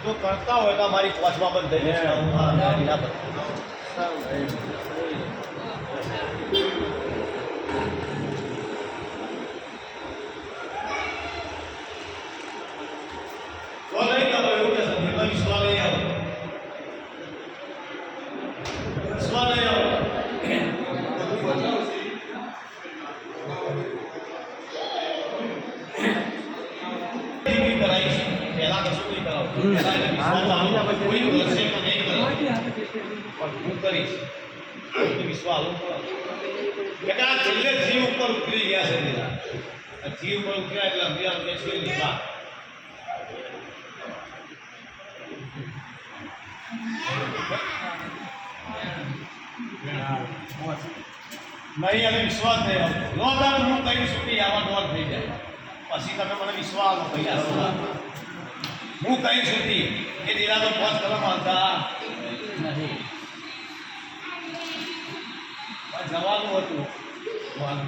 જો કરતા હોય તો મારી પોચમાં બંધ થઈ જશે હું ના કરું. જીવ ઉપર ઉતરી ગયા છે જીવ ઉપર ઉતર્યા એટલે અભિયાન નહીં અને વિશ્વાસ નહીં આવતો નો દાદ હું કઈ સુધી આવા દોર થઈ જાય પછી તમે મને વિશ્વાસ આપો ભૈયા હું કઈ સુધી એ દિલાનો પોચ કરવા માંગતા નથી જવાનું હતું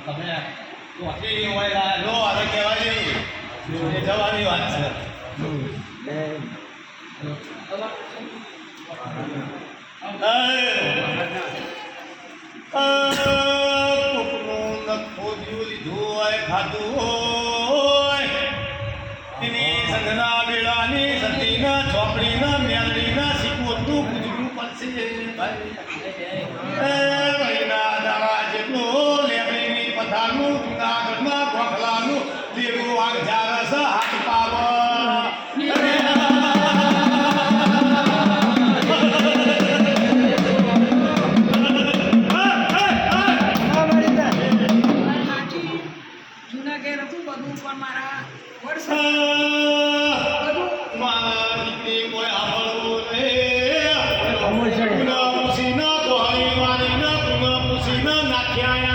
તમે પહોંચી હોય લો હવે કહેવાય નહીં એ જવાની વાત છે કોકનું નખોદ્યું લીધું હોય ખાધું હોય એની સંઘના બેડાની સતીના ચોપડીના મેલડીના સિકોતનું પૂજવું પડશે મહિના દાડા જેટલું લેબડીની પથારનું જુનાગઢમાં ગોખલાનું દેવું વાગ જારસ હાથ પાવ Yeah.